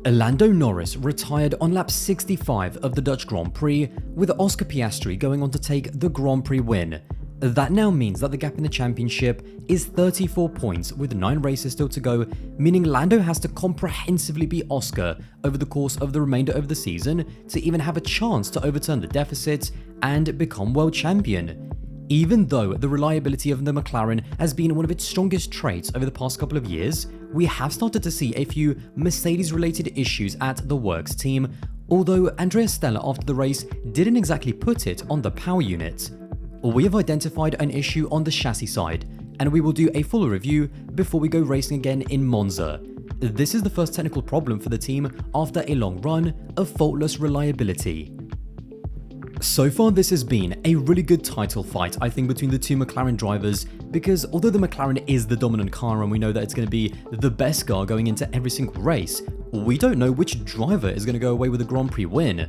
Lando Norris retired on lap 65 of the Dutch Grand Prix, with Oscar Piastri going on to take the Grand Prix win. That now means that the gap in the championship is 34 points with 9 races still to go, meaning Lando has to comprehensively beat Oscar over the course of the remainder of the season to even have a chance to overturn the deficit and become world champion. Even though the reliability of the McLaren has been one of its strongest traits over the past couple of years, we have started to see a few Mercedes-related issues at the works team, although Andrea Stella after the race didn't exactly put it on the power unit. We have identified an issue on the chassis side, and we will do a full review before we go racing again in Monza. This is the first technical problem for the team after a long run of faultless reliability. So far this has been a really good title fight, I think, between the two McLaren drivers, because although the McLaren is the dominant car and we know that it's going to be the best car going into every single race, we don't know which driver is going to go away with the Grand Prix win.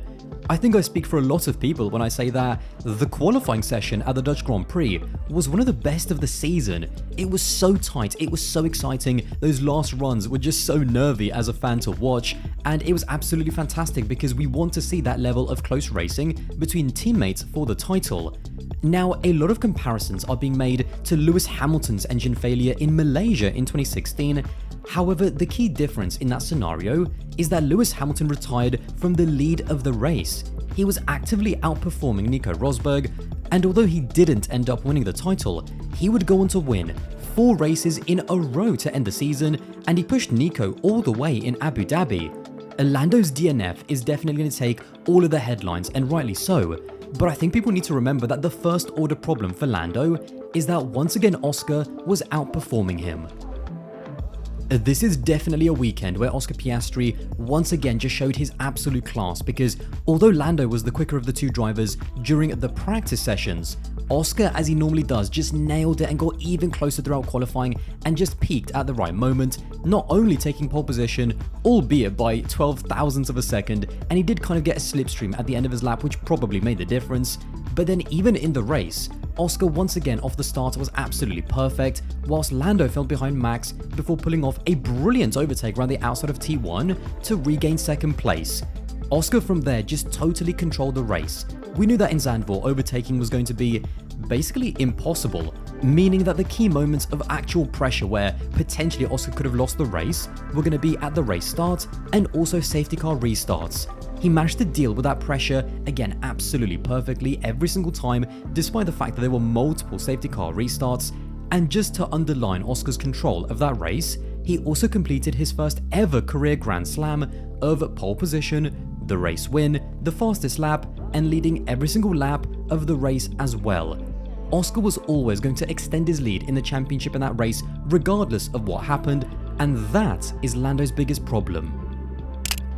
I think I speak for a lot of people when I say that the qualifying session at the Dutch Grand Prix was one of the best of the season. It was so tight, it was so exciting, those last runs were just so nervy as a fan to watch, and it was absolutely fantastic because we want to see that level of close racing between teammates for the title. Now, a lot of comparisons are being made to Lewis Hamilton's engine failure in Malaysia in 2016. However, the key difference in that scenario is that Lewis Hamilton retired from the lead of the race. He was actively outperforming Nico Rosberg, and although he didn't end up winning the title, he would go on to win 4 races in a row to end the season, and he pushed Nico all the way in Abu Dhabi. Lando's DNF is definitely going to take all of the headlines, and rightly so, but I think people need to remember that the first order problem for Lando is that once again Oscar was outperforming him. This is definitely a weekend where Oscar Piastri once again just showed his absolute class, because although Lando was the quicker of the two drivers during the practice sessions, Oscar, as he normally does, just nailed it and got even closer throughout qualifying and just peaked at the right moment, not only taking pole position, albeit by 12 thousandths of a second, and he did kind of get a slipstream at the end of his lap, which probably made the difference, but then even in the race, Oscar once again off the start was absolutely perfect, whilst Lando fell behind Max before pulling off a brilliant overtake around the outside of T1 to regain second place. Oscar from there just totally controlled the race. We knew that in Zandvoort overtaking was going to be basically impossible, meaning that the key moments of actual pressure where potentially Oscar could have lost the race were going to be at the race start and also safety car restarts. He managed to deal with that pressure, again, absolutely perfectly every single time, despite the fact that there were multiple safety car restarts. And just to underline Oscar's control of that race, he also completed his first ever career Grand Slam of pole position, the race win, the fastest lap, and leading every single lap of the race as well. Oscar was always going to extend his lead in the championship in that race regardless of what happened, and that is Lando's biggest problem.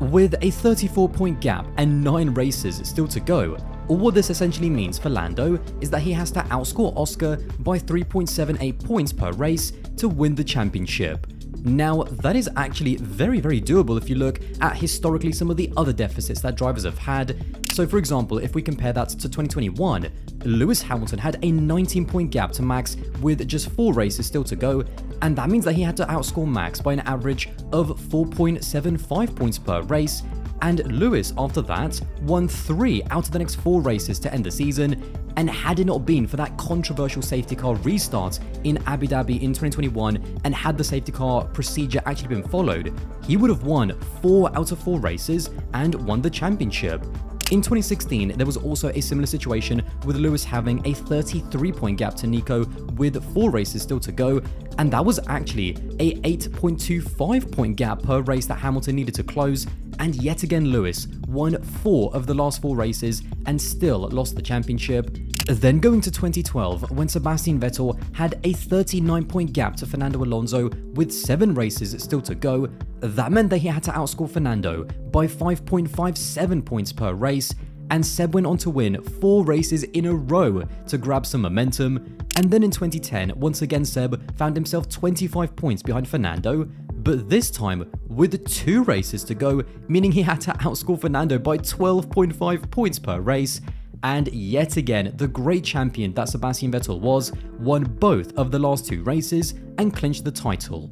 With a 34-point gap and 9 races still to go, what this essentially means for Lando is that he has to outscore Oscar by 3.78 points per race to win the championship. Now, that is actually very doable if you look at historically some of the other deficits that drivers have had. So for example, if we compare that to 2021, Lewis Hamilton had a 19-point gap to Max with just 4 races still to go, and that means that he had to outscore Max by an average of 4.75 points per race, and Lewis after that won 3 out of the next 4 races to end the season, and had it not been for that controversial safety car restart in Abu Dhabi in 2021 and had the safety car procedure actually been followed, he would have won 4 out of 4 races and won the championship. In 2016, there was also a similar situation with Lewis having a 33-point gap to Nico with 4 races still to go, and that was actually a 8.25-point gap per race that Hamilton needed to close, and yet again Lewis won 4 of the last 4 races and still lost the championship. Then going to 2012, when Sebastian Vettel had a 39-point gap to Fernando Alonso with 7 races still to go, that meant that he had to outscore Fernando by 5.57 points per race, and Seb went on to win 4 races in a row to grab some momentum. And then in 2010, once again Seb found himself 25 points behind Fernando, but this time with 2 races to go, meaning he had to outscore Fernando by 12.5 points per race. And yet again, the great champion that Sebastian Vettel was, won both of the last 2 races and clinched the title.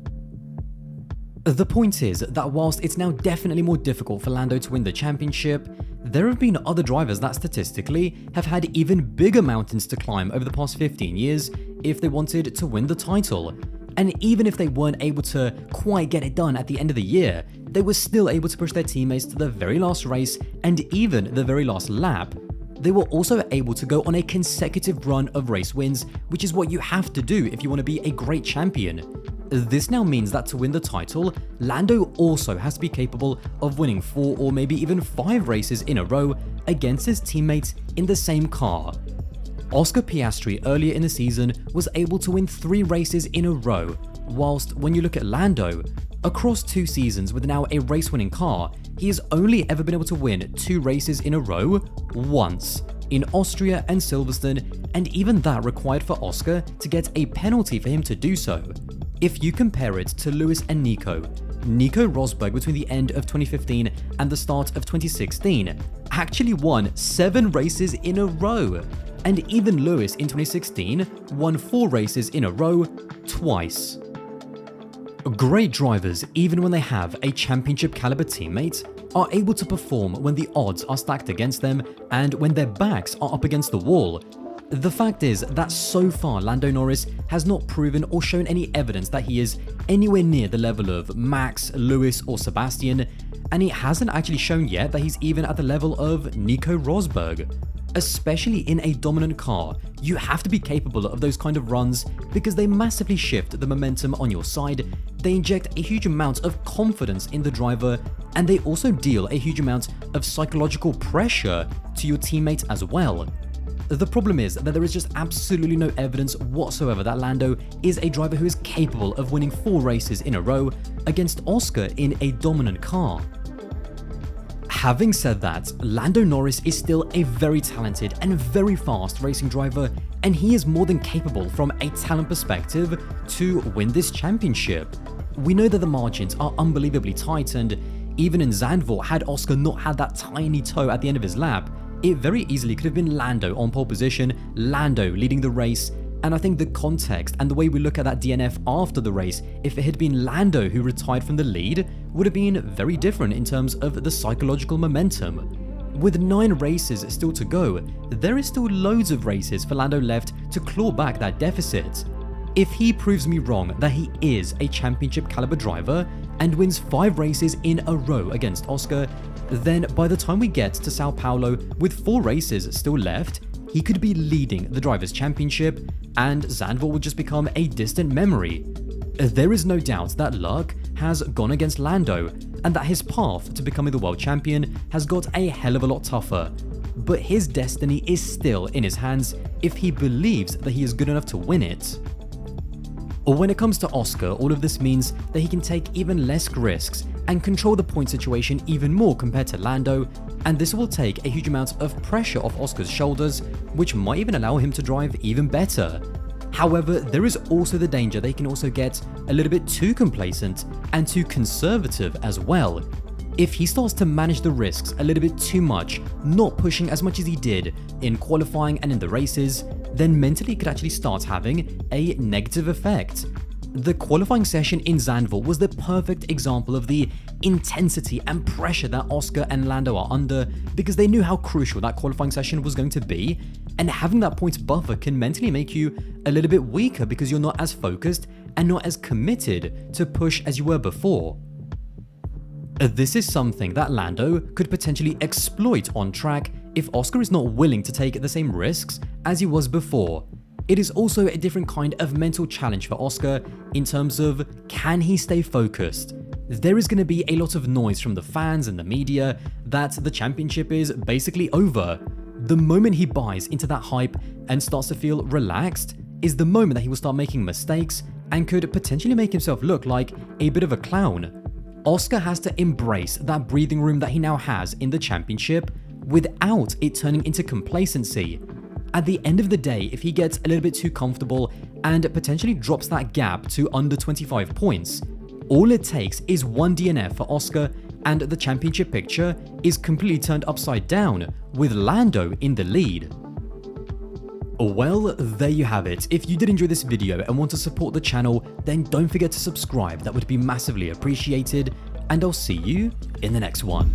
The point is that whilst it's now definitely more difficult for Lando to win the championship, there have been other drivers that statistically have had even bigger mountains to climb over the past 15 years if they wanted to win the title. And even if they weren't able to quite get it done at the end of the year, they were still able to push their teammates to the very last race and even the very last lap. They were also able to go on a consecutive run of race wins, which is what you have to do if you want to be a great champion. This now means that to win the title, Lando also has to be capable of winning 4 or maybe even 5 races in a row against his teammates in the same car. Oscar Piastri earlier in the season was able to win 3 races in a row, whilst when you look at Lando, across 2 seasons with now a race-winning car, he has only ever been able to win 2 races in a row once, in Austria and Silverstone, and even that required for Oscar to get a penalty for him to do so. If you compare it to Lewis and Nico Rosberg between the end of 2015 and the start of 2016 actually won 7 races in a row, and even Lewis in 2016 won 4 races in a row twice. Great drivers, even when they have a championship caliber teammate, are able to perform when the odds are stacked against them and when their backs are up against the wall. The fact is that so far Lando Norris has not proven or shown any evidence that he is anywhere near the level of Max, Lewis or Sebastian, and he hasn't actually shown yet that he's even at the level of Nico Rosberg. Especially in a dominant car, you have to be capable of those kind of runs because they massively shift the momentum on your side, they inject a huge amount of confidence in the driver, and they also deal a huge amount of psychological pressure to your teammate as well. The problem is that there is just absolutely no evidence whatsoever that Lando is a driver who is capable of winning 4 races in a row against Oscar in a dominant car. Having said that, Lando Norris is still a very talented and very fast racing driver, and he is more than capable from a talent perspective to win this championship. We know that the margins are unbelievably tight, and even in Zandvoort, had Oscar not had that tiny toe at the end of his lap, it very easily could have been Lando on pole position, Lando leading the race, and I think the context and the way we look at that DNF after the race, if it had been Lando who retired from the lead, would have been very different in terms of the psychological momentum. With 9 races still to go, there is still loads of races for Lando left to claw back that deficit. If he proves me wrong that he is a championship caliber driver and wins 5 races in a row against Oscar, then by the time we get to Sao Paulo with 4 races still left, he could be leading the Drivers' Championship and Zandvoort would just become a distant memory. There is no doubt that luck has gone against Lando and that his path to becoming the world champion has got a hell of a lot tougher. But his destiny is still in his hands if he believes that he is good enough to win it. When it comes to Oscar, all of this means that he can take even less risks and control the point situation even more compared to Lando, and this will take a huge amount of pressure off Oscar's shoulders, which might even allow him to drive even better. However, there is also the danger they can also get a little bit too complacent and too conservative as well. If he starts to manage the risks a little bit too much, not pushing as much as he did in qualifying and in the races, then mentally it could actually start having a negative effect. The qualifying session in Zandvoort was the perfect example of the intensity and pressure that Oscar and Lando are under because they knew how crucial that qualifying session was going to be, and having that points buffer can mentally make you a little bit weaker because you're not as focused and not as committed to push as you were before. This is something that Lando could potentially exploit on track if Oscar is not willing to take the same risks as he was before. It is also a different kind of mental challenge for Oscar in terms of, can he stay focused? There is going to be a lot of noise from the fans and the media that the championship is basically over. The moment he buys into that hype and starts to feel relaxed is the moment that he will start making mistakes and could potentially make himself look like a bit of a clown. Oscar has to embrace that breathing room that he now has in the championship without it turning into complacency. At the end of the day, if he gets a little bit too comfortable and potentially drops that gap to under 25 points, all it takes is 1 DNF for Oscar and the championship picture is completely turned upside down with Lando in the lead. Well, there you have it. If you did enjoy this video and want to support the channel, then don't forget to subscribe. That would be massively appreciated, and I'll see you in the next one.